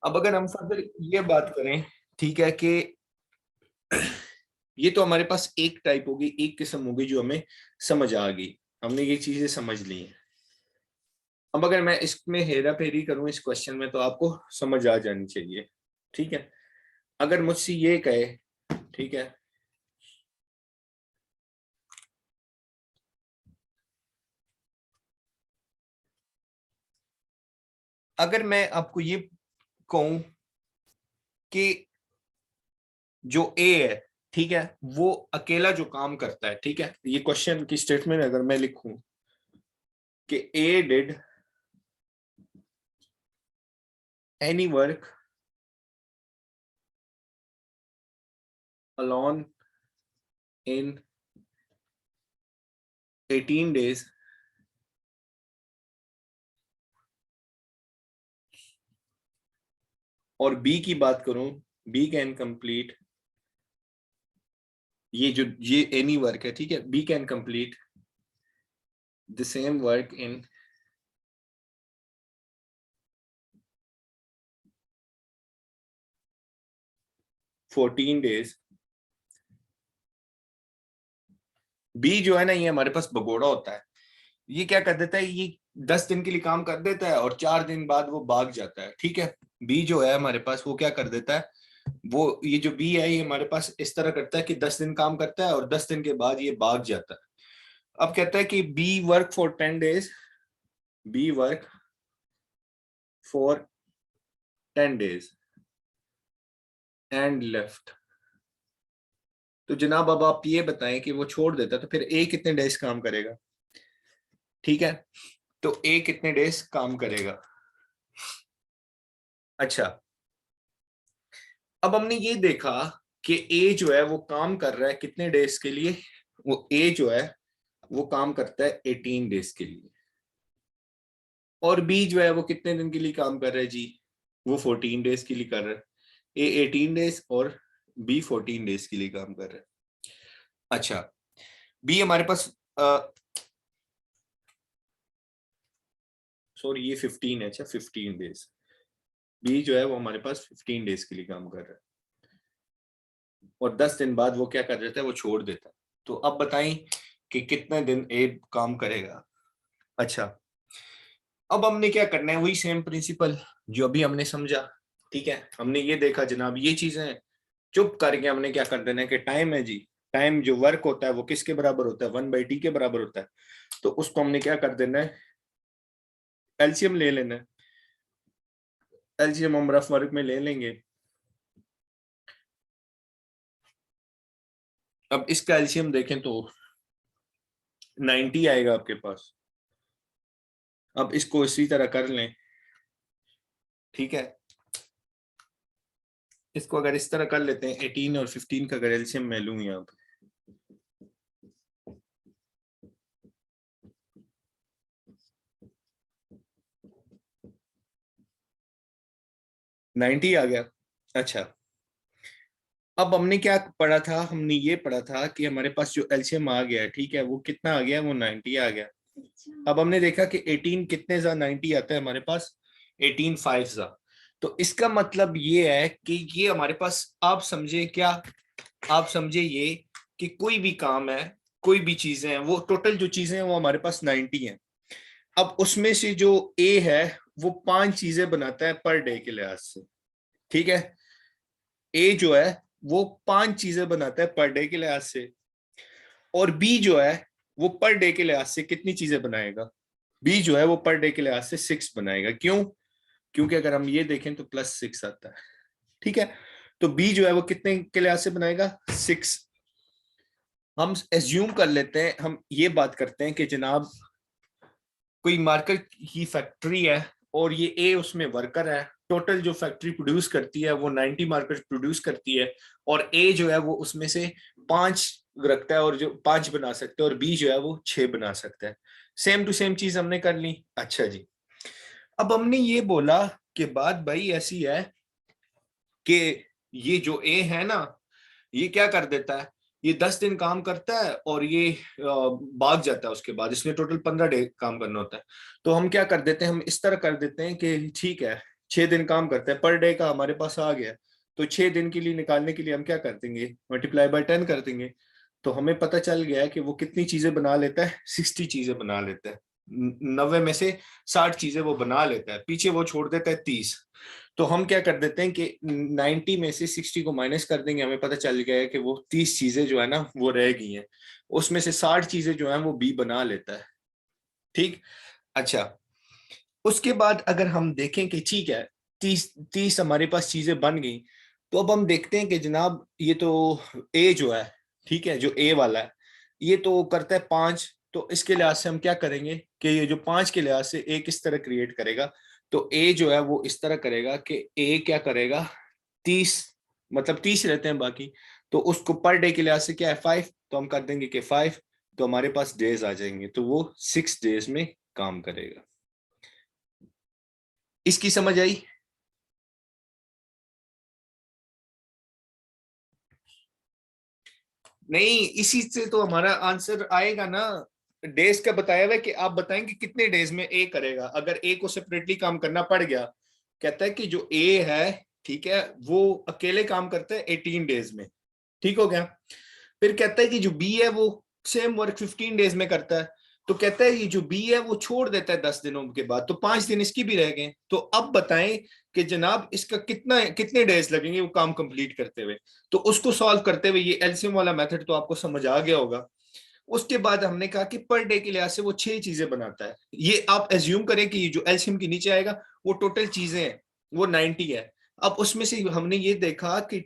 अब अगर हम फर्दर ये बात करें, ठीक है, कि ये तो हमारे पास एक टाइप होगी, एक किस्म होगी जो हमें समझ आ गई, हमने ये चीजें समझ ली हैं। अब अगर मैं इसमें हेरा फेरी करूं इस क्वेश्चन में, तो आपको समझ आ जानी चाहिए। ठीक है, अगर मुझसे ये कहे, ठीक है, अगर मैं आपको ये कहूं कि जो ए है, ठीक है, वो अकेला जो काम करता है, ठीक है, ये क्वेश्चन की स्टेटमेंट अगर मैं लिखूं कि A did any work alone in 18 days, और बी की बात करूं, बी कैन कंप्लीट, ये एनी वर्क है, ठीक है, B can complete the same work in 14 days। B जो है ना, ये हमारे पास भगोड़ा होता है, ये क्या कर देता है, ये 10 दिन के लिए काम कर देता है और 4 दिन बाद वो भाग जाता है। ठीक है, बी जो है हमारे पास वो क्या कर देता है, वो ये जो बी है ये हमारे पास इस तरह करता है कि 10 दिन काम करता है और 10 दिन के बाद ये भाग जाता है। अब कहता है कि B work for 10 days, B work for 10 days and left. तो जनाब अब आप ये बताएं कि वो छोड़ देता तो फिर ए कितने डेज काम करेगा। ठीक है, तो ए कितने डेज काम करेगा। अच्छा, अब हमने ये देखा कि ए जो है वो काम कर रहा है कितने डेज के लिए, वो ए जो है वो काम करता है 18 डेज के लिए, और बी जो है वो कितने दिन के लिए काम कर रहा है जी, वो 14 डेज के लिए कर रहा है। ए 18 डेज और बी 14 डेज के लिए काम कर रहा है। अच्छा, बी हमारे पास सॉरी ये 15 है, अच्छा 15 डेज, बी जो है वो हमारे पास 15 डेज के लिए काम कर रहा है और 10 दिन बाद वो क्या कर देता है, वो छोड़ देता है। तो अब बताएं कि कितने दिन ए काम करेगा। अच्छा, अब हमने क्या करना है, वही सेम प्रिंसिपल जो अभी हमने समझा। ठीक है, हमने ये देखा जनाब, ये चीजें चुप करके हमने क्या कर देना है कि टाइम है जी, टाइम जो वर्क होता है वो किसके बराबर होता है, 1/t के बराबर होता है। तो उसको हमने क्या कर देना है, एलसीएम ले लेना है, एलसीएम हम रफ वर्क में ले लेंगे। अब इसका एलसीएम देखें तो 90 आएगा आपके पास। अब इसको इसी तरह कर लें, ठीक है, इसको अगर इस तरह कर लेते हैं, 18 और 15 का अगर एलसीएम मैं लूं यहाँ पे, 90 आ गया। अच्छा, अब हमने क्या पढ़ा था, हमने ये पढ़ा था कि हमारे पास जो एलसीएम आ गया है, ठीक है, वो कितना आ गया, वो 90 आ गया। अब हमने देखा कि 18 कितने जा 90 आता है हमारे पास, 18 5 जा। तो इसका मतलब ये है कि ये हमारे पास, आप समझे क्या, आप समझे ये कि कोई भी काम है, कोई भी चीजें हैं, वो टोटल जो चीजें हैं वो हमारे पास 90 हैं। अब उसमें से जो ए है वो 5 चीजें बनाता है पर डे के लिहाज से। ठीक है, ए जो है वो 5 चीजें बनाता है पर डे के लिहाज से, और बी जो है वो पर डे के लिहाज से कितनी चीजें बनाएगा, बी जो है वो पर डे के लिहाज से 6 बनाएगा। क्यों, क्योंकि अगर हम ये देखें तो +6 आता है। ठीक है, तो बी जो है वो कितने के लिहाज से बनाएगा, 6। हम एज्यूम कर लेते हैं, हम ये बात करते हैं कि जनाब कोई मार्कर की फैक्ट्री है और ये ए उसमें वर्कर है, टोटल जो फैक्ट्री प्रोड्यूस करती है वो 90 मार्कर प्रोड्यूस करती है, और ए जो है वो उसमें से 5 रखता है और जो 5 बना सकते हैं, और बी जो है वो 6 बना सकता है। सेम टू सेम चीज हमने कर ली। अच्छा जी, अब हमने ये बोला कि बात भाई ऐसी है कि ये जो ए है ना, ये क्या कर देता है, ये 10 दिन काम करता है और ये भाग जाता है, उसके बाद इसमें टोटल 15 डे काम करना होता है। तो हम क्या कर देते हैं, हम इस तरह कर देते हैं कि ठीक है, 6 दिन काम करता है, पर डे का हमारे पास आ गया। तो 6 दिन के लिए निकालने के लिए हम क्या कर देंगे, मल्टीप्लाई बाय 10 कर देंगे। तो हमें पता चल गया है कि वो कितनी चीजें बना लेता है, 60 चीजें बना लेता है। 90 में से 60 चीजें वो बना लेता है, पीछे वो छोड़ देता है 30। तो हम क्या कर देते हैं कि 90 में से 60 को माइनस कर देंगे, हमें पता चल गया है कि वो 30 चीजें जो है ना वो रह गई हैं, उसमें से 60 चीजें जो है वो बी बना लेता है। ठीक। अच्छा, उसके बाद अगर हम देखें कि ठीक है, 30 हमारे पास चीजें बन गई, तो अब हम देखते हैं कि जनाब ये तो ए जो है, ठीक है, जो ए वाला है ये तो करता है 5। तो इसके लिहाज से हम क्या करेंगे कि ये जो 5 के लिहाज से ए किस तरह क्रिएट करेगा, तो ए जो है वो इस तरह करेगा कि ए क्या करेगा, 30, मतलब 30 रहते हैं बाकी, तो उसको पर डे के लिहाज से क्या है 5, तो हम कर देंगे कि 5, तो हमारे पास डेज आ जाएंगे, तो वो 6 डेज में काम करेगा। इसकी समझ आई? नहीं, इसी से तो हमारा आंसर आएगा ना। डेज का बताया हुआ है कि आप बताएं कि कितने डेज में ए करेगा, अगर ए को सेपरेटली काम करना पड़ गया। कहता है कि जो ए है, ठीक है, वो अकेले काम करता है 18 डेज में। ठीक हो गया। फिर कहता है कि जो बी है वो सेम वर्क 15 डेज में करता है। तो कहता है ये जो बी है वो छोड़ देता है 10 दिनों के बाद, तो 5 दिन इसकी भी रह गए। तो अब बताएं कि जनाब इसका कितने डेज लगेंगे वो काम कंप्लीट करते हुए। तो उसको सॉल्व करते हुए ये एलसीएम वाला मेथड तो आपको समझ आ गया होगा। उसके बाद हमने कहा कि पर डे के लिहाज से वो 6 चीजें बनाता है। ये आप एज्यूम करें कि ये जो एलसीएम के नीचे आएगा वो टोटल चीजें हैं वो 90 है। अब उसमें से हमने ये देखा कि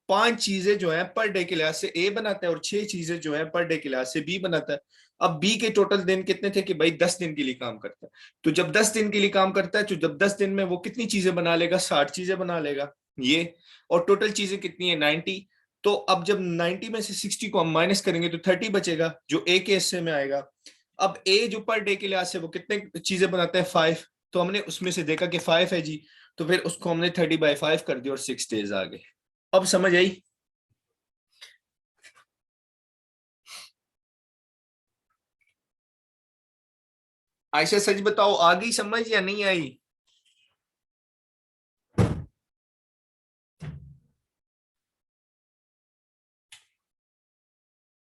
5 चीजें जो है पर डे के लिहाज से ए बनाता है और 6 चीजें जो है पर डे के लिहाज से बी बनाता है। अब बी के टोटल दिन कितने थे कि भाई 10 दिन के लिए काम करता है। तो जब 10 दिन के लिए काम करता है, तो जब 10 दिन में वो कितनी चीजें बना लेगा, 60 चीजें बना लेगा ये। और टोटल चीजें कितनी है 90। तो अब जब 90 में से 60 को हम माइनस करेंगे तो 30 बचेगा जो ए के हिस्से में आएगा। अब ए जो पर डे के लिहाज से वो कितने चीजें बनाता है 5। तो हमने उसमें से देखा कि 5 है जी, तो फिर उसको हमने 30/5 कर दिया और 6 डेज आ गए। अब समझ आई? आयशा सच बताओ, आ गई समझ या नहीं आई?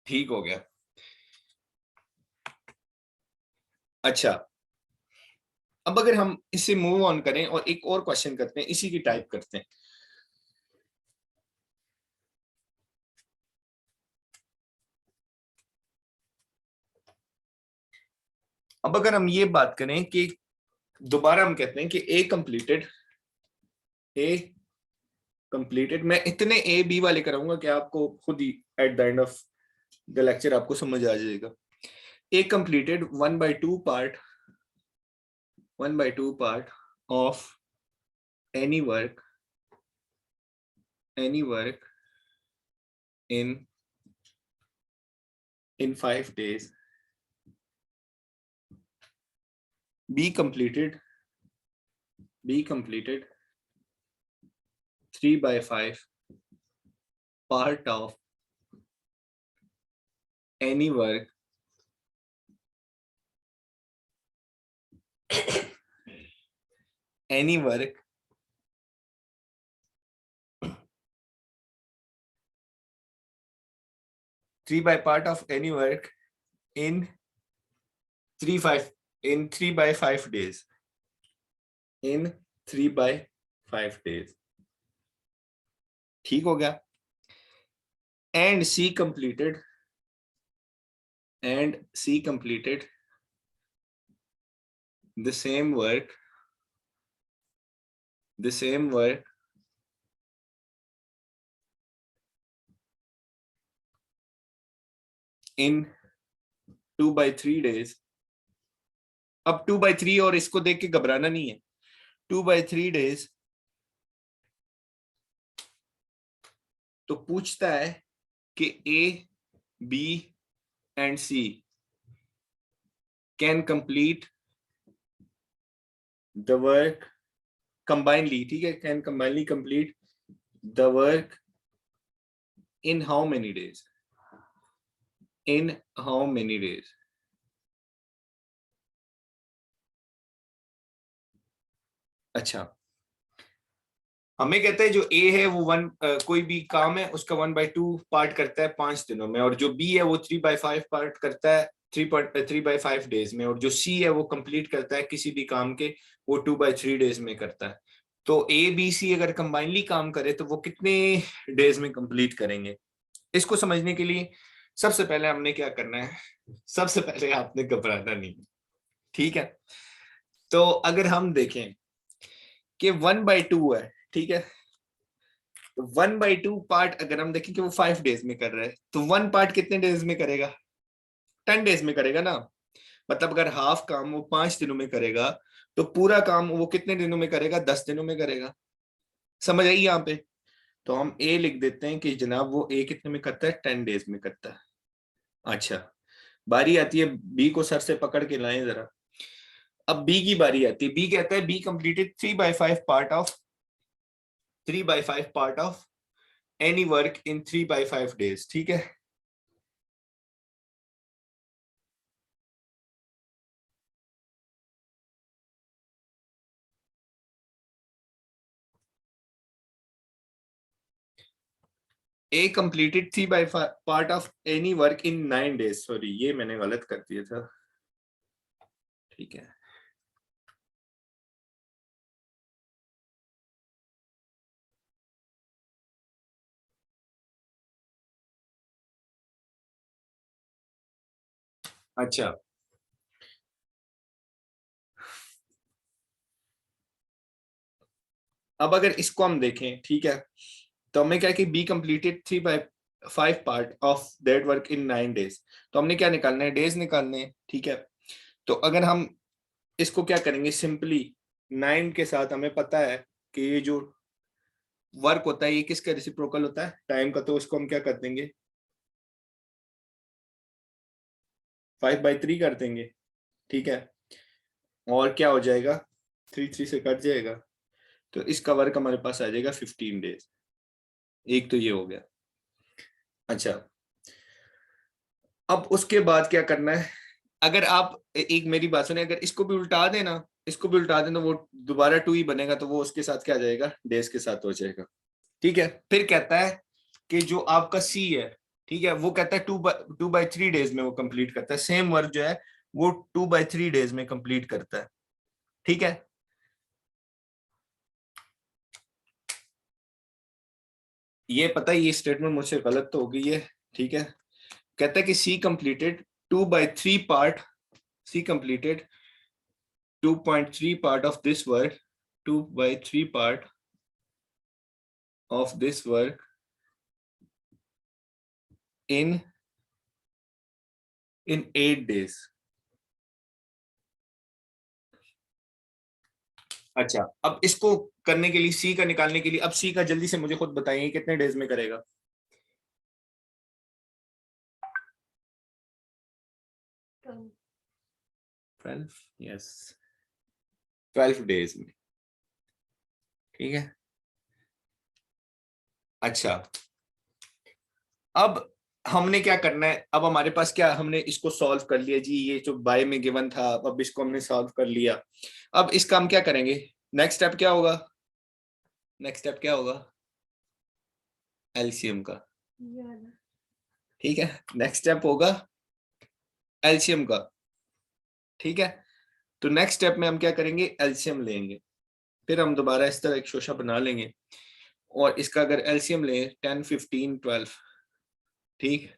ठीक हो गया। अच्छा, अब अगर हम इसे मूव ऑन करें और एक और क्वेश्चन करते हैं, इसी की टाइप करते हैं। अब अगर हम ये बात करें कि दोबारा हम कहते हैं कि ए कंप्लीटेड, मैं इतने ए बी वाले कराऊंगा कि आपको खुद ही at the end of the lecture आपको समझ आ जाएगा। A completed 1/2 part of any work in 5 days, be completed 3/5 part of any work any work 3 by part of any work in 3/5 in 3/5 days। ठीक हो गया। and C completed the same work in 2/3 days। अब 2/3 और इसको देख के घबराना नहीं है। 2/3 days, तो पूछता है कि A B and C can complete the work combinedly, ठीक है, can combinedly complete the work in how many days, in how many days. अच्छा, हमें कहता है जो ए है वो कोई भी काम है उसका 1/2 पार्ट करता है 5 दिनों में, और जो बी है वो 3/5 पार्ट करता है 3/5 डेज में, और जो सी है वो कंप्लीट करता है किसी भी काम के वो 2/3 डेज में करता है। तो ए बी सी अगर कंबाइनली काम करे तो वो कितने डेज में कंप्लीट करेंगे? इसको समझने के लिए सबसे पहले हमने क्या करना है, सबसे पहले आपने घबराना नहीं, ठीक है? तो अगर हम देखें कि 1/2 है, ठीक है, तो 1/2 पार्ट अगर हम देखें कि वो 5 डेज में कर रहा है, तो 1 पार्ट कितने डेज में करेगा? 10 डेज में करेगा ना। मतलब अगर हाफ काम वो 5 दिनों में करेगा तो पूरा काम वो कितने दिनों में करेगा? 10 दिनों में करेगा। समझ आई यहाँ पे? तो हम ए लिख देते हैं कि जनाब वो ए कितने में करता है? 10 डेज में करता है। अच्छा, बारी आती है बी को, सर से पकड़ के लाएं जरा। अब बी की बारी आती है। बी कहता है B completed 3/5 part of any work in 3/5 days, ठीक है। A completed 3/5 part of any work in 9 days. Sorry, ये मैंने गलत कर दिया था, ठीक है। अच्छा, अब अगर इसको हम देखें, ठीक है, तो हमने क्या कि B completed 3/5 part of that work in 9 days. तो हमने क्या निकालना है? डेज निकालने हैं, ठीक है। तो अगर हम इसको क्या करेंगे, सिंपली 9 के साथ हमें पता है कि ये जो वर्क होता है ये किसका रेसिप्रोकल होता है? टाइम का। तो इसको हम क्या कर देंगे? 5/3 कर देंगे, ठीक है। और क्या हो जाएगा? 3 से कट जाएगा, तो इसका वर्क हमारे पास आ जाएगा 15 डेज। एक तो ये हो गया। अच्छा, अब उसके बाद क्या करना है? अगर आप एक मेरी बात सुने, अगर इसको भी उल्टा देना, इसको भी उल्टा देना, वो दोबारा 2 ही बनेगा, तो वो उसके साथ क्या आ जाएगा? डेज के साथ हो जाएगा, ठीक है। फिर कहता है कि जो आपका सी है, ठीक है, वो कहता है 2/3 डेज में वो कंप्लीट करता है। सेम वर्क जो है वो 2/3 डेज में कंप्लीट करता है, ठीक है। ये पता है ये स्टेटमेंट मुझसे गलत तो हो गई है, ठीक है। कहता है कि C completed 2/3 part, C completed 2.3 part of this work, 2/3 part of this work in 8 days. अच्छा, अब इसको करने के लिए, सी का निकालने के लिए, अब सी का जल्दी से मुझे खुद बताइए कितने डेज में करेगा? 12, यस, 12 डेज में, ठीक है। अच्छा, अब हमने क्या करना है? अब हमारे पास क्या, हमने इसको सॉल्व कर लिया जी, ये जो बाय में गिवन था, अब इसको हमने सॉल्व कर लिया। अब इसका हम क्या करेंगे? नेक्स्ट स्टेप क्या होगा? नेक्स्ट स्टेप क्या होगा? एलसीएम का, ठीक है। नेक्स्ट स्टेप होगा एलसीएम का, ठीक है। तो नेक्स्ट स्टेप में हम क्या करेंगे? एलसीएम लेंगे। फिर हम दोबारा इस तरह एक शोशा बना लेंगे, और इसका अगर एलसीएम लें 10, 15, 12, ठीक।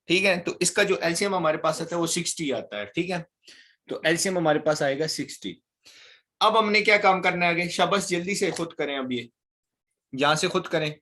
ठीक है, तो इसका जो एलसीएम हमारे पास आता है वो 60 आता है, ठीक है। तो एलसीएम हमारे पास आएगा 60। अब हमने क्या काम करना है आगे? शाबाश, जल्दी से खुद करें, अब ये यहां से खुद करें।